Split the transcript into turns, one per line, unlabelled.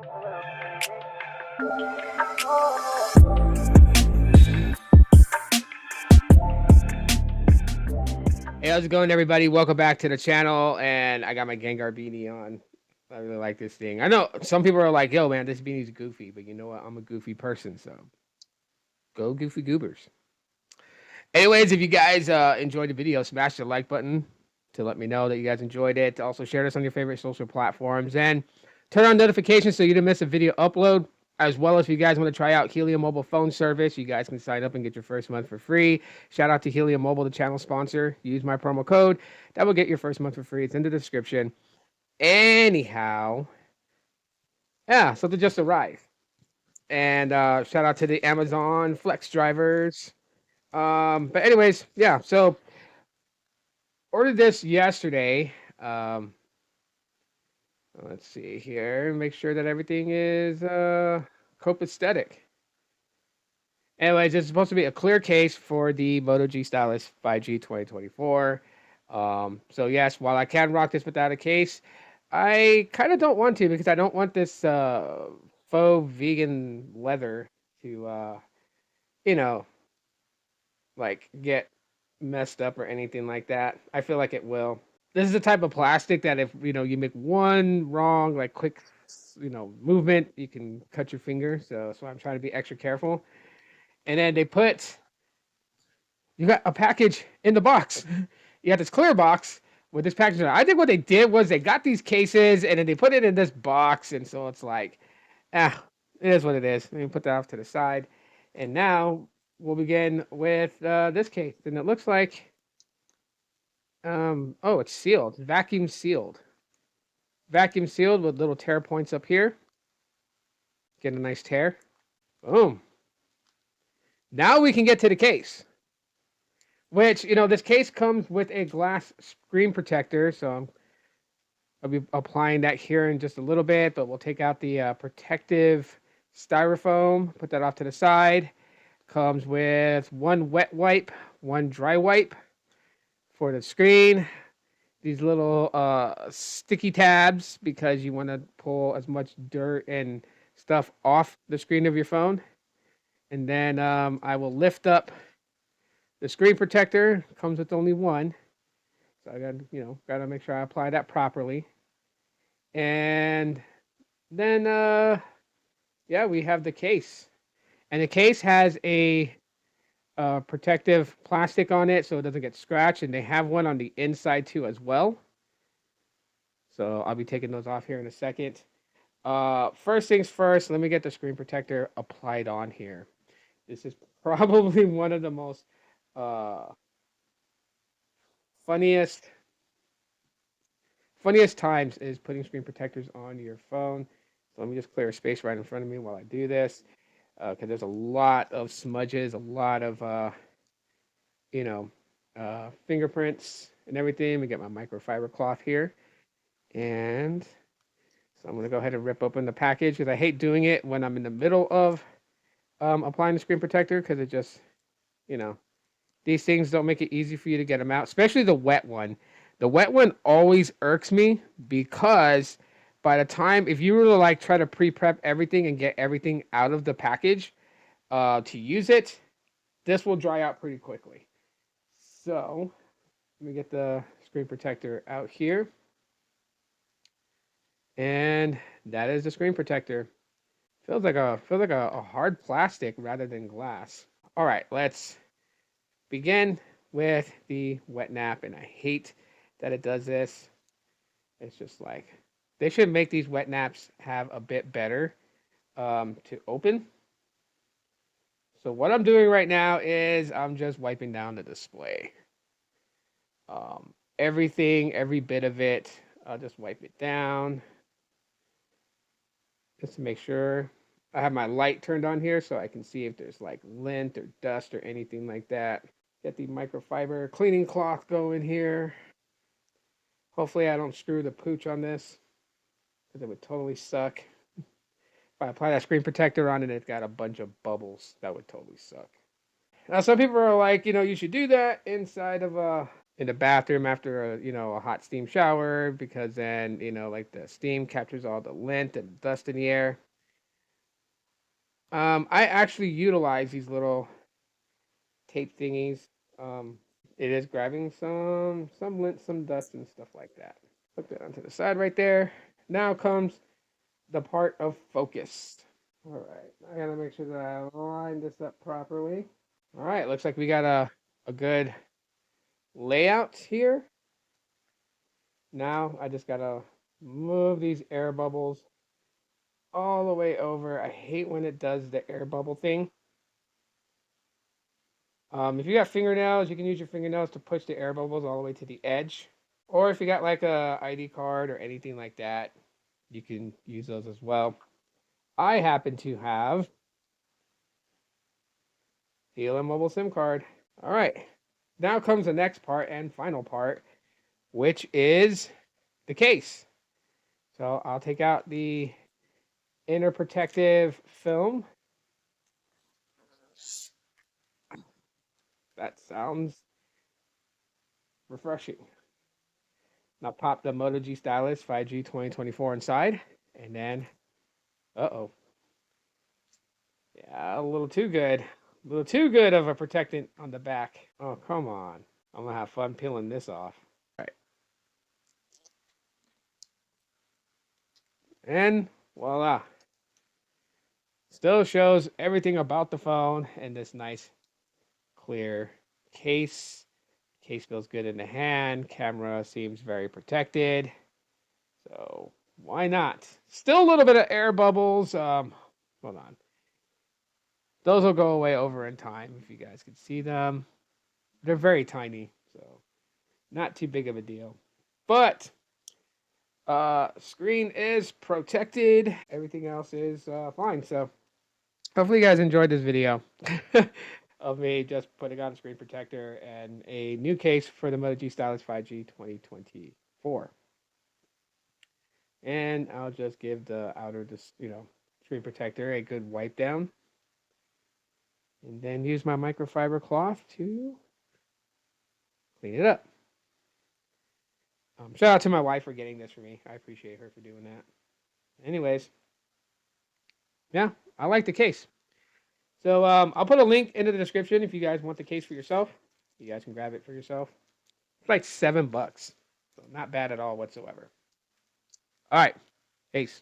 Hey, how's it going, everybody? Welcome back to the channel, and I got my Gengar beanie on. I really like this thing. I know some people are like, yo, man, this beanie's goofy, but you know what? I'm a goofy person, so go goofy goobers. Anyways, if you guys enjoyed the video, smash the like button to let me know that you guys enjoyed it. Also, share this on your favorite social platforms, and turn on notifications so you don't miss a video upload. As well as if you guys want to try out Helium mobile phone service, you guys can sign up and get your first month for free. Shout out to Helium Mobile, the channel sponsor. Use my promo code. That will get your first month for free. It's in the description. Anyhow, yeah, something just arrived. And shout out to the Amazon Flex drivers. But anyways, yeah, so ordered this yesterday. Let's see here. Make sure that everything is copacetic. Anyways, it's supposed to be a clear case for the Moto G Stylus 5G 2024. So yes, while I can rock this without a case, I kind of don't want to because I don't want this faux vegan leather to, you know, like get messed up or anything like that. I feel like it will. This is the type of plastic that if, you make one wrong, like quick, movement, you can cut your finger. So that's why I'm trying to be extra careful. And then you got a package in the box. You got this clear box with this package. I think what they did was they got these cases and then they put it in this box. And so it's like, it is what it is. Let me put that off to the side. And now we'll begin with this case. And it looks like, oh, it's sealed. Vacuum sealed. Vacuum sealed with little tear points up here. Get a nice tear. Boom. Now we can get to the case. Which, this case comes with a glass screen protector. So I'll be applying that here in just a little bit. But we'll take out the protective styrofoam. Put that off to the side. Comes with one wet wipe, one dry wipe for the screen. These little sticky tabs because you want to pull as much dirt and stuff off the screen of your phone. And then I will lift up the screen protector. Comes with only one. So I gotta make sure I apply that properly. And then yeah, we have the case. And the case has a protective plastic on it so it doesn't get scratched. And they have one on the inside too as well. So I'll be taking those off here in a second. First things first, let me get the screen protector applied on here. This is probably one of the most funniest times is putting screen protectors on your phone. So let me just clear a space right in front of me while I do this. Because there's a lot of smudges, a lot of, fingerprints and everything. Let me get my microfiber cloth here. And so I'm going to go ahead and rip open the package because I hate doing it when I'm in the middle of applying the screen protector because it just, these things don't make it easy for you to get them out, especially the wet one. The wet one always irks me because by the time, if you were to like try to pre-prep everything and get everything out of the package to use it, this will dry out pretty quickly. So let me get the screen protector out here. And that is the screen protector. Feels like a hard plastic rather than glass. All right, let's begin with the wet nap. And I hate that it does this. It's just like, they should make these wet naps have a bit better to open. So what I'm doing right now is I'm just wiping down the display. Everything, every bit of it, I'll just wipe it down. Just to make sure. I have my light turned on here so I can see if there's like lint or dust or anything like that. Get the microfiber cleaning cloth going here. Hopefully I don't screw the pooch on this because it would totally suck. If I apply that screen protector on it, it's got a bunch of bubbles. That would totally suck. Now some people are like, you should do that inside of in the bathroom after a hot steam shower, because then like the steam captures all the lint and dust in the air. I actually utilize these little tape thingies. It is grabbing some lint, some dust, and stuff like that. Put that onto the side right there. Now comes the part of focus. All right, I gotta make sure that I line this up properly. All right, looks like we got a good layout here. Now I just gotta move these air bubbles all the way over. I hate when it does the air bubble thing. If you got fingernails, you can use your fingernails to push the air bubbles all the way to the edge. Or if you got like a ID card or anything like that, you can use those as well. I happen to have Helium mobile SIM card. All right, now comes the next part and final part, which is the case. So I'll take out the inner protective film. That sounds refreshing. Now pop the Moto G Stylus 5G 2024 inside, and then, uh-oh. Yeah, a little too good. A little too good of a protectant on the back. Oh, come on. I'm gonna have fun peeling this off. All right. And voila. Still shows everything about the phone in this nice clear case. Case feels good in the hand. Camera seems very protected. So why not? Still a little bit of air bubbles. Hold on. Those will go away over in time if you guys can see them. They're very tiny, so not too big of a deal. But screen is protected. Everything else is fine. So hopefully you guys enjoyed this video of me just putting on a screen protector and a new case for the Moto G Stylus 5G 2024. And I'll just give the outer, screen protector a good wipe down. And then use my microfiber cloth to clean it up. Shout out to my wife for getting this for me. I appreciate her for doing that. Anyways, yeah, I like the case. So I'll put a link into the description if you guys want the case for yourself. You guys can grab it for yourself. It's like $7, so not bad at all whatsoever. All right, peace.